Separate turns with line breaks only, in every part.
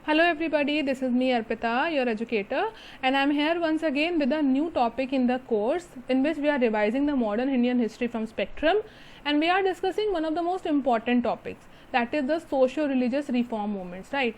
Hello everybody, this is me Arpita, your educator, and I am here once again with a new topic in the course in which we are revising the modern Indian history from spectrum, and we are discussing one of the most important topics, that is the socio-religious reform movements, right.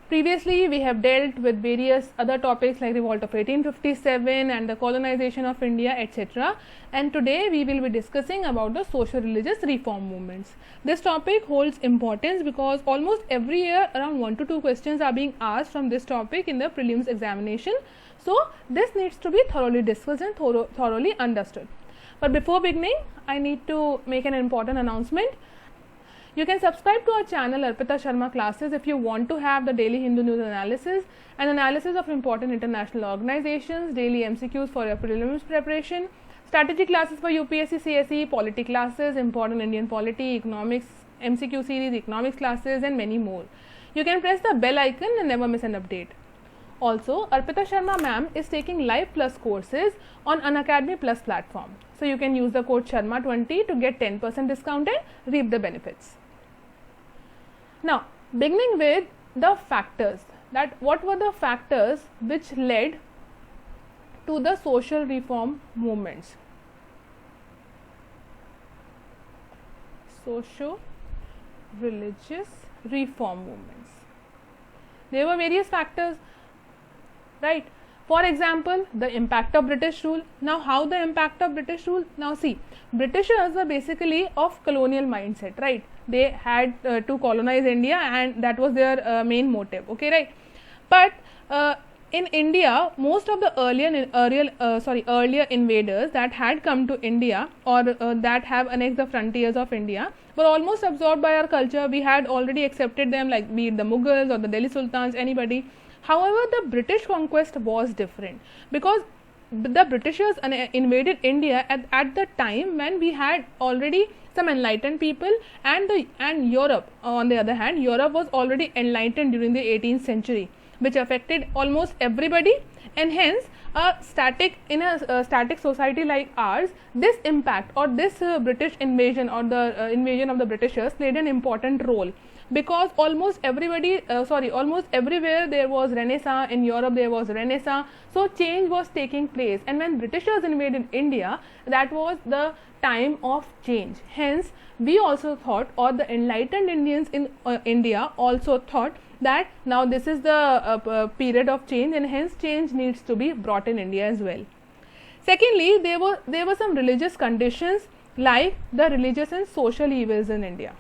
Previously, we have dealt with various other topics like revolt of 1857 and the colonization of India, etc. And today we will be discussing about the socio-religious reform movements. This topic holds importance because almost every year around 1 to 2 questions are being asked from this topic in the prelims examination. So, this needs to be thoroughly discussed and thoroughly understood. But before beginning, I need to make an important announcement. You can subscribe to our channel Arpita Sharma Classes if you want to have the daily Hindu news analysis and analysis of important international organizations, daily MCQs for your prelims preparation, strategy classes for UPSC, CSE, polity classes, important Indian polity, economics, MCQ series, economics classes and many more. You can press the bell icon and never miss an update. Also, Arpita Sharma ma'am is taking live plus courses on Unacademy plus platform. So, you can use the code SHARMA20 to get 10% discount and reap the benefits. Now, beginning with the factors, that what were the factors which led to the social reform movements? Socio-religious reform movements. There were various factors, right? For example, the impact of British rule. Now, how the impact of British rule? Now, see, Britishers were basically of colonial mindset, right? They had to colonize India and that was their main motive, okay, right? But in India, most of the earlier invaders that had come to India or that have annexed the frontiers of India were almost absorbed by our culture. We had already accepted them, like be it the Mughals or the Delhi Sultans, anybody. However, the British conquest was different because the Britishers invaded India at the time when we had already some enlightened people, and Europe, on the other hand, Europe was already enlightened during the 18th century, which affected almost everybody, and hence in a static society like ours, this impact or this British invasion or the invasion of the Britishers played an important role. Because almost everywhere there was Renaissance. In Europe there was Renaissance, so change was taking place, and when Britishers invaded India, that was the time of change. Hence, we also thought, or the enlightened Indians in India also thought, that now this is the period of change, and hence change needs to be brought in India as well. Secondly, there were some religious conditions like the religious and social evils in India.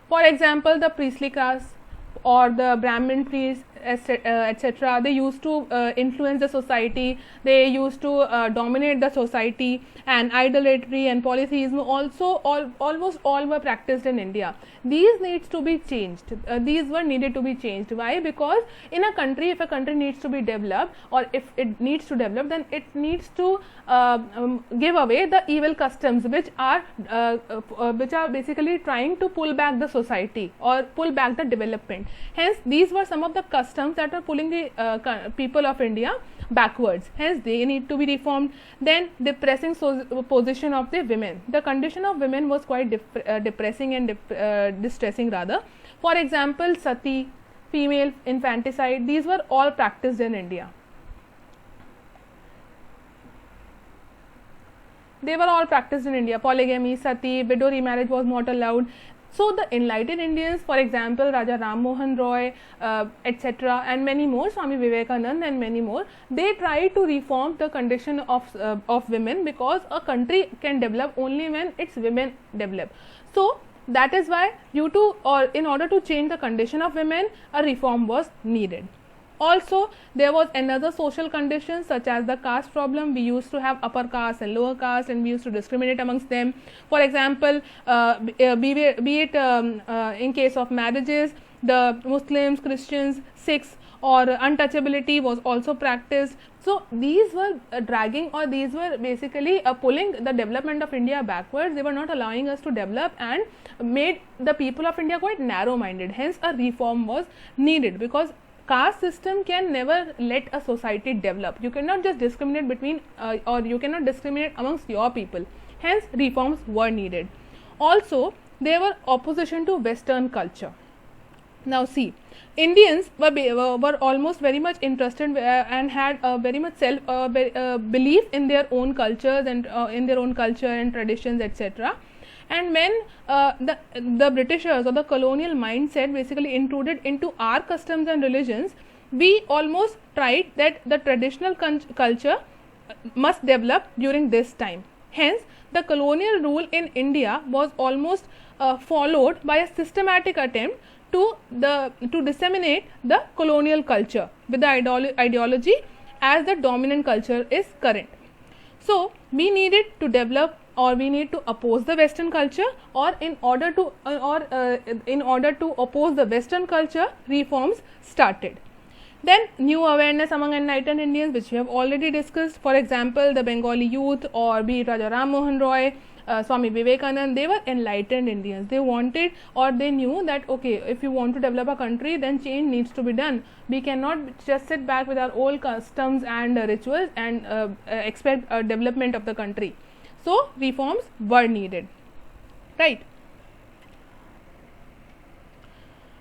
For example, the priestly caste or the Brahmin priests, etc. They used to influence the society. They used to dominate the society, and idolatry and polytheism also almost all were practiced in India. These needs to be changed. These were needed to be changed. Why? Because in a country, if a country needs to be developed, or if it needs to develop, then it needs to give away the evil customs which are basically trying to pull back the society or pull back the development. Hence, these were some of the customs that are pulling the people of India backwards. Hence, they need to be reformed. Then, depressing position of the women. The condition of women was quite depressing and distressing rather. For example, sati, female infanticide, these were all practiced in India. They were all practiced in India. Polygamy, sati, widow remarriage was not allowed. So, the enlightened Indians, for example, Raja Ram Mohan Roy, etc. and many more, Swami Vivekananda and many more, they tried to reform the condition of women, because a country can develop only when its women develop. So, that is why in order to change the condition of women, a reform was needed. Also, there was another social condition such as the caste problem. We used to have upper caste and lower caste, and we used to discriminate amongst them. For example, be it in case of marriages, the Muslims, Christians, Sikhs, or untouchability was also practiced. So, these were dragging, or these were basically pulling the development of India backwards. They were not allowing us to develop and made the people of India quite narrow-minded. Hence, a reform was needed, because caste system can never let a society develop. You cannot just discriminate between or you cannot discriminate amongst your people. Hence, reforms were needed. Also, they were opposition to Western culture. Now see, Indians were almost very much interested and had very much belief in their own cultures and in their own culture and traditions, etc. And when the Britishers or the colonial mindset basically intruded into our customs and religions, we almost tried that the traditional culture must develop during this time. Hence, the colonial rule in India was almost followed by a systematic attempt to disseminate the colonial culture with the ideology as the dominant culture is current. So, we needed to develop, or we need to oppose the Western culture, or in order to oppose the Western culture, reforms started. Then new awareness among enlightened Indians, which we have already discussed. For example, the Bengali youth, or be it Raja Ram Mohan Roy, Swami Vivekanand, they were enlightened Indians. They wanted, or they knew that okay, if you want to develop a country, then change needs to be done. We cannot just sit back with our old customs and rituals and expect a development of the country. So reforms were needed, right?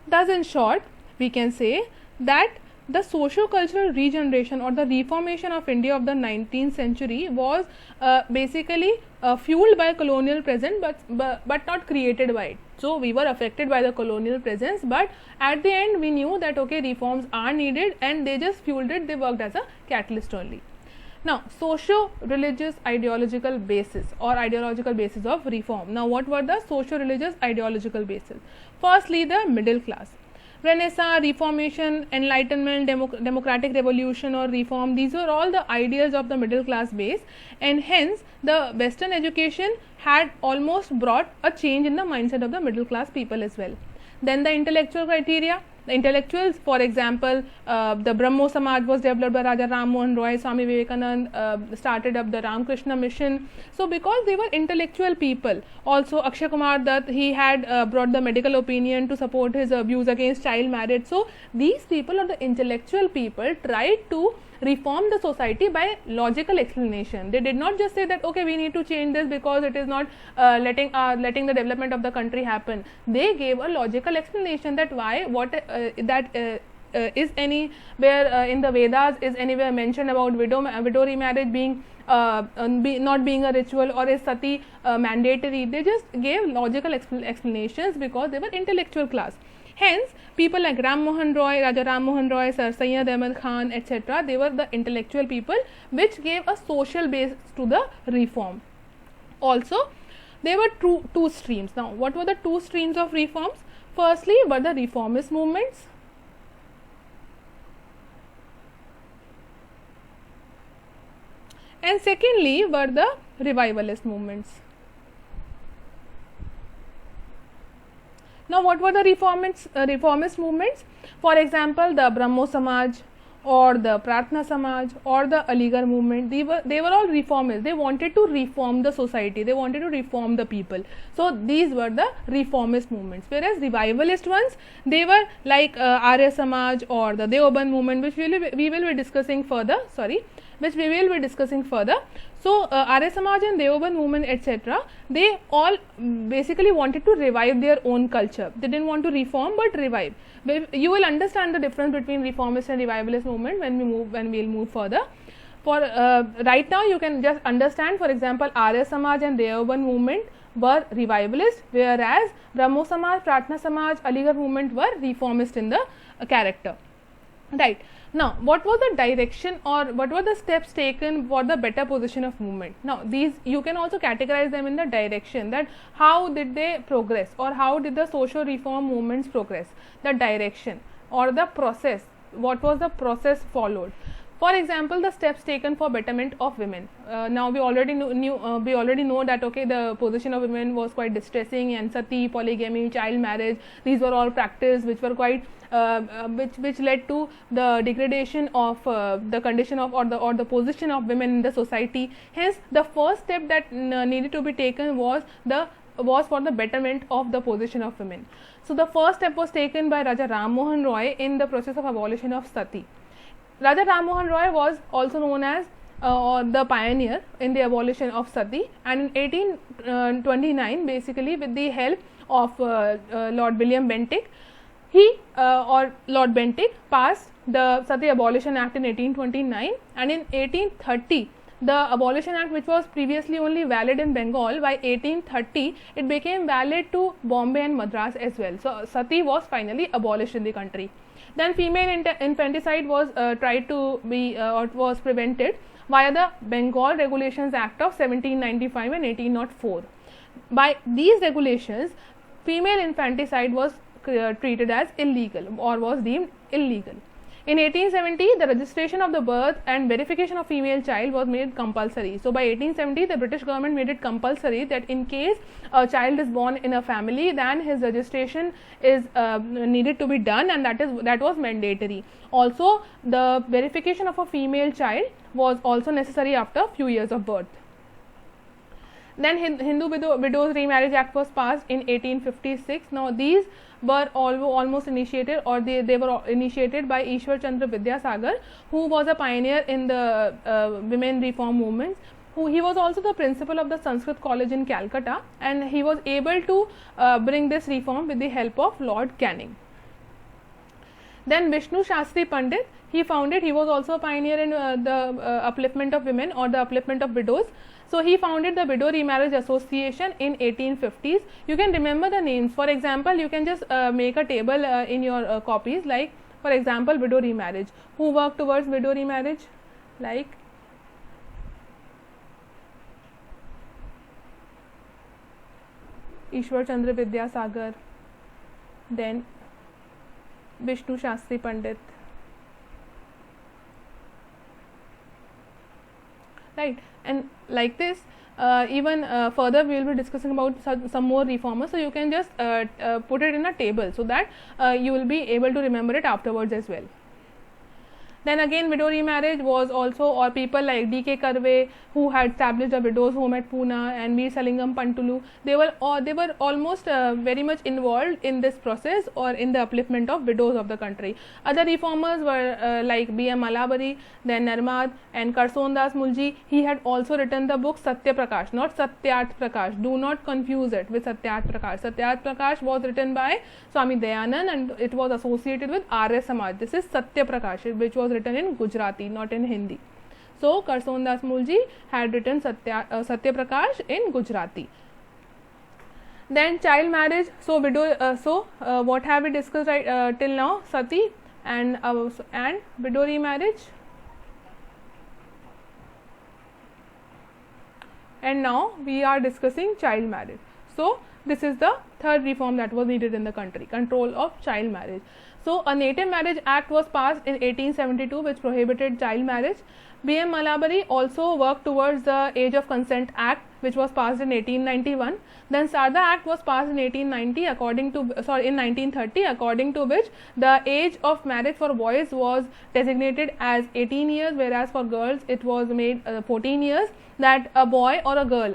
Thus, in short, we can say that the socio-cultural regeneration or the reformation of India of the 19th century was basically fueled by colonial presence, but not created by it. So we were affected by the colonial presence, but at the end we knew that okay, reforms are needed, and they just fueled it. They worked as a catalyst only. Now, socio-religious ideological basis or ideological basis of reform. Now, what were the socio-religious ideological basis? Firstly, the middle class. Renaissance, Reformation, Enlightenment, democratic revolution or reform, these were all the ideas of the middle class base, and hence the Western education had almost brought a change in the mindset of the middle class people as well. Then the intellectual criteria. The intellectuals, for example, the Brahmo Samaj was developed by Raja Ram Mohan Roy. Swami Vivekanand started up the Ramakrishna mission. So because they were intellectual people, also Akshay Kumar Dutt, he had brought the medical opinion to support his views against child marriage. So these people, or the intellectual people, tried to reform the society by logical explanation. They did not just say that okay, we need to change this because it is not letting the development of the country happen. They gave a logical explanation that why, what is anywhere in the Vedas is anywhere mentioned about widow remarriage being not being a ritual, or is sati mandatory. They just gave logical explanations because they were intellectual class. Hence, people like Ram Mohan Roy, Raja Ram Mohan Roy, Sir Syed Ahmad Khan, etc., they were the intellectual people which gave a social base to the reform. Also, there were two streams. Now, what were the two streams of reforms? Firstly, were the reformist movements. And secondly, were the revivalist movements. Now, what were the reformist movements? For example, the Brahmo Samaj, or the Pratna Samaj, or the Aligarh movement. They were all reformists. They wanted to reform the society. They wanted to reform the people. So these were the reformist movements. Whereas revivalist ones, they were like Arya Samaj or the Deoband movement, which we will be discussing further. So Arya Samaj and Deoband movement, etc., they all basically wanted to revive their own culture. They didn't want to reform but revive. You will understand the difference between reformist and revivalist movement when we'll move further. For right now, you can just understand, for example, Arya Samaj and Deoband movement were revivalist, whereas Brahmo Samaj, Pratna Samaj, Aligarh movement were reformist in the character. Right. Now, what was the direction, or what were the steps taken for the better position of movement? Now, these you can also categorize them in the direction, that how did they progress, or how did the social reform movements progress, the direction or the process, what was the process followed. For example, the steps taken for betterment of women. Now we already know that okay, the position of women was quite distressing, and sati, polygamy, child marriage, these were all practices which were quite which led to the degradation of the condition of or the position of women in the society. Hence, the first step that needed to be taken was for the betterment of the position of women. So the first step was taken by Raja Ram Mohan Roy in the process of abolition of sati. Raja Ram Mohan Roy was also known as or the pioneer in the abolition of sati, and in 1829 basically with the help of Lord William Bentinck, he or Lord Bentinck passed the Sati Abolition Act in 1829, and in 1830 the Abolition Act, which was previously only valid in Bengal, by 1830 it became valid to Bombay and Madras as well. So sati was finally abolished in the country. Then female infanticide was tried to be or was prevented via the Bengal Regulations Act of 1795 and 1804. By these regulations, female infanticide was treated as illegal or was deemed illegal. In 1870, the registration of the birth and verification of female child was made compulsory. So by 1870, the British government made it compulsory that in case a child is born in a family, then his registration is needed to be done, and that was mandatory. Also, the verification of a female child was also necessary after a few years of birth. Then Hindu Widows Remarriage Act was passed in 1856. Now these were almost initiated, or they were initiated by Ishwar Chandra Vidyasagar, who was a pioneer in the women reform movements. He was also the principal of the Sanskrit College in Calcutta, and he was able to bring this reform with the help of Lord Canning. Then Vishnu Shastri Pandit, he was also a pioneer in the upliftment of women or the upliftment of widows. So he founded the Widow Remarriage Association in 1850s. You can remember the names. For example, you can just make a table in your copies, like for example widow remarriage. Who worked towards widow remarriage? Like Ishwar Chandra Vidyasagar, then Vishnu Shastri Pandit, right? And like this, even further we will be discussing about some more reformers. So you can just put it in a table so that you will be able to remember it afterwards as well. Then again, widow remarriage was also, or people like D.K. Karve, who had established a widows' home at Pune, and Veer Salingam Pantulu, they were almost very much involved in this process or in the upliftment of widows of the country. Other reformers were like B.M. Malabari, then Narmad, and Karson Das Mulji. He had also written the book Satya Prakash, not Satyarth Prakash. Do not confuse it with Satyarth Prakash. Satyarth Prakash was written by Swami Dayanand, and it was associated with Arya Samaj. This is Satya Prakash, which was written in Gujarati, not in Hindi. So Karson Das Mulji had written Satya Prakash in Gujarati. Then child marriage. So widow. What have we discussed till now? Sati and widow remarriage. And now we are discussing child marriage. So this is the third reform that was needed in the country: control of child marriage. So a Native Marriage Act was passed in 1872, which prohibited child marriage. B.M. Malabari also worked towards the Age of Consent Act, which was passed in 1891. Then Sarda Act was passed in 1830, according to which the age of marriage for boys was designated as 18 years, whereas for girls it was made 14 years. That a boy or a girl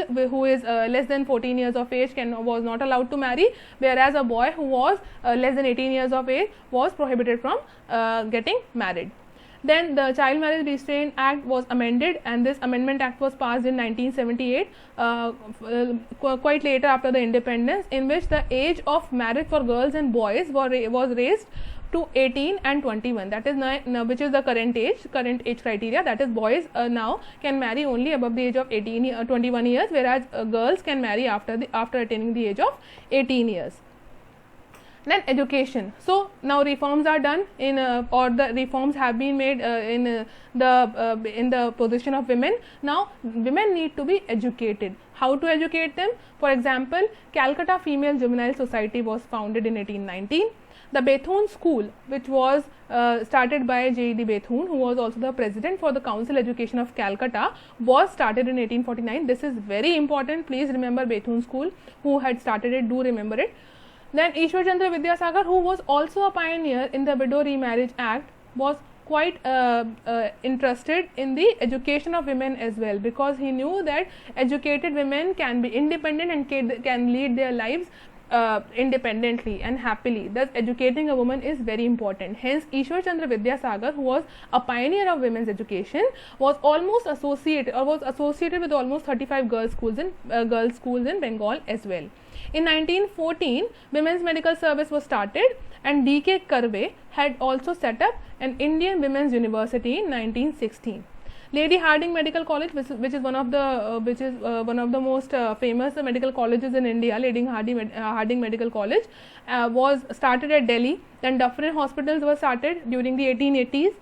who is less than 14 years of age was not allowed to marry, whereas a boy who was less than 18 years of age was prohibited from getting married. Then the Child Marriage Restraint Act was amended, and this Amendment Act was passed in 1978, quite later after the independence, in which the age of marriage for girls and boys was raised to 18 and 21. That is which is the current age criteria. That is, boys now can marry only above the age of 21 years, whereas girls can marry after attaining the age of 18 years. Then education. So now reforms are done or the reforms have been made in the position of women. Now women need to be educated. How to educate them? For example, Calcutta Female Juvenile Society was founded in 1819. The Bethune School, which was started by J.D. Bethune, who was also the president for the Council Education of Calcutta, was started in 1849. This is very important. Please remember Bethune School. Who had started it? Do remember it. Then Ishwar Chandra Vidyasagar, who was also a pioneer in the Widow Remarriage Act, was quite interested in the education of women as well, because he knew that educated women can be independent and can lead their lives independently and happily. Thus, educating a woman is very important. Hence, Ishwar Chandra Vidyasagar, who was a pioneer of women's education, was associated with almost 35 girls' schools in Bengal as well. In 1914, Women's Medical Service was started, and D.K. Karve had also set up an Indian Women's University in 1916. Lady Hardinge Medical College, which is one of the most famous medical colleges in India, Lady Hardinge Medical College, was started at Delhi. Then Dufferin hospitals were started during the 1880s.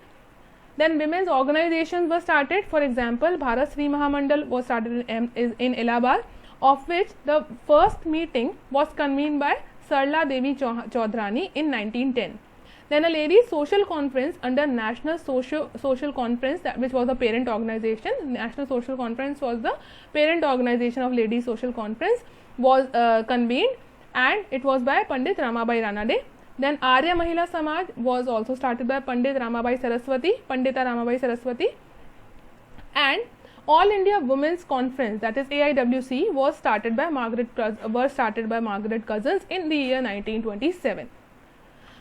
Then women's organizations were started. For example, Bharat Sri Mahamandal was started in Allahabad, of which the first meeting was convened by Sarla Devi Chaudhrani in 1910. Then a ladies' social conference under National Social Conference, which was the parent organization. National Social Conference was the parent organization of Ladies' Social Conference, was convened, and it was by Pandit Ramabai Ranade. Then Arya Mahila Samaj was also started by Pandita Ramabai Saraswati, and All India Women's Conference, that is AIWC, was started by Margaret Cousins in the year 1927.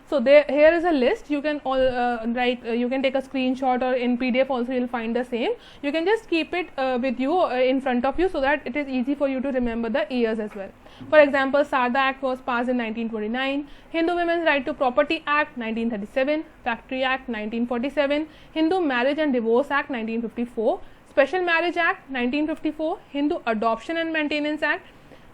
So here is a list. You can write. You can take a screenshot, or in PDF also you will find the same. You can just keep it with you in front of you, so that it is easy for you to remember the years as well. For example, Sada Act was passed in 1929, Hindu Women's Right to Property Act 1937, Factory Act 1947, Hindu Marriage and Divorce Act 1954, Special Marriage Act 1954, Hindu Adoption and Maintenance Act,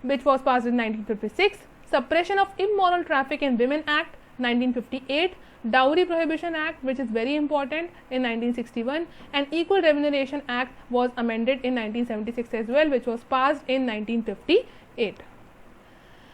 which was passed in 1956, Suppression of Immoral Traffic in Women Act 1958, Dowry Prohibition Act, which is very important, in 1961, and Equal Remuneration Act was amended in 1976 as well, which was passed in 1958.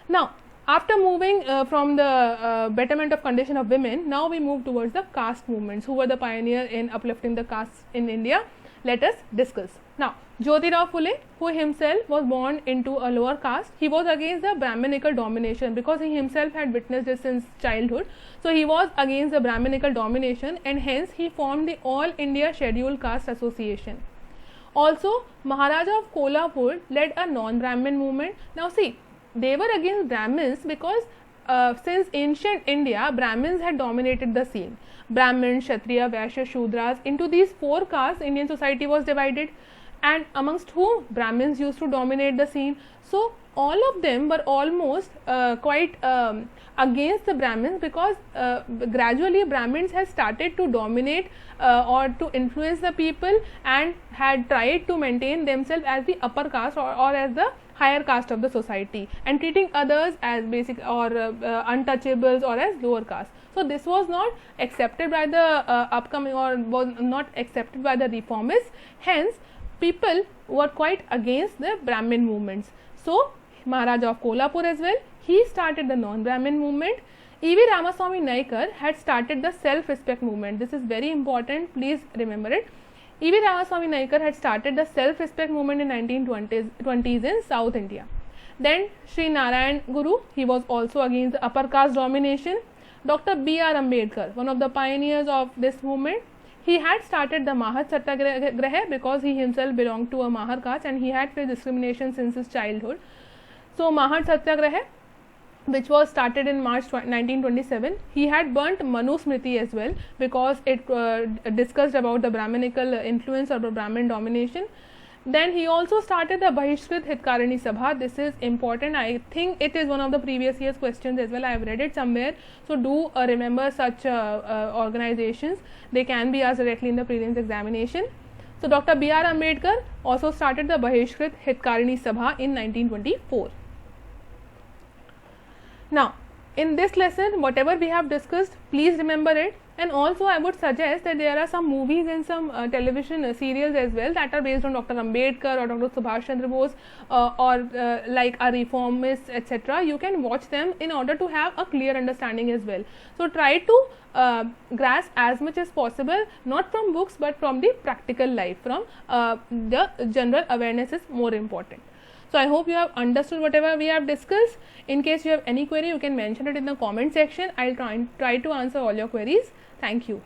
Now, after moving from the betterment of condition of women, now we move towards the caste movements. Who were the pioneer in uplifting the castes in India? Let us discuss. Now, Jyotirao Phule, who himself was born into a lower caste, he was against the Brahminical domination, because he himself had witnessed it since childhood. So he was against the Brahminical domination, and hence he formed the All India Scheduled Caste Association. Also, Maharaja of Kolhapur led a non-Brahmin movement. Now see, they were against Brahmins because since ancient India, Brahmins had dominated the scene. Brahmins, Kshatriya, Vaishya, Shudras, into these four castes Indian society was divided, and amongst whom Brahmins used to dominate the scene. So all of them were almost quite against the Brahmins, because gradually Brahmins had started to dominate or to influence the people, and had tried to maintain themselves as the upper caste or as the higher caste of the society, and treating others as basic or untouchables or as lower caste. So this was not accepted by the was not accepted by the reformists. Hence, people were quite against the Brahmin movements. So Maharaja of Kolhapur as well, he started the non-Brahmin movement. E.V. Ramaswamy Naikar had started the self-respect movement. This is very important, please remember it. E.V. Ramaswamy Naikar had started the self-respect movement in 1920s in South India. Then Sri Narayan Guru, he was also against the upper caste domination. Dr. B.R. Ambedkar, one of the pioneers of this movement, he had started the Mahar Satyagraha, because he himself belonged to a Mahar caste and he had faced discrimination since his childhood. So Mahar Satyagraha, which was started in March 1927, he had burnt Manu Smriti as well, because it discussed about the Brahminical influence or the Brahmin domination. Then he also started the Bahishkrit Hitkarini Sabha. This is important. I think it is one of the previous year's questions as well. I have read it somewhere. So do remember such organizations. They can be asked directly in the prelims examination. So Dr. B.R. Ambedkar also started the Bahishkrit Hitkarini Sabha in 1924. Now, in this lesson, whatever we have discussed, please remember it. And also, I would suggest that there are some movies and some television serials as well that are based on Dr. Ambedkar or Dr. Subhash Chandra Bose or like a reformist, etc. You can watch them in order to have a clear understanding as well. So try to grasp as much as possible, not from books but from the practical life, from the general awareness is more important. So I hope you have understood whatever we have discussed. In case you have any query, you can mention it in the comment section. I'll try to answer all your queries. Thank you.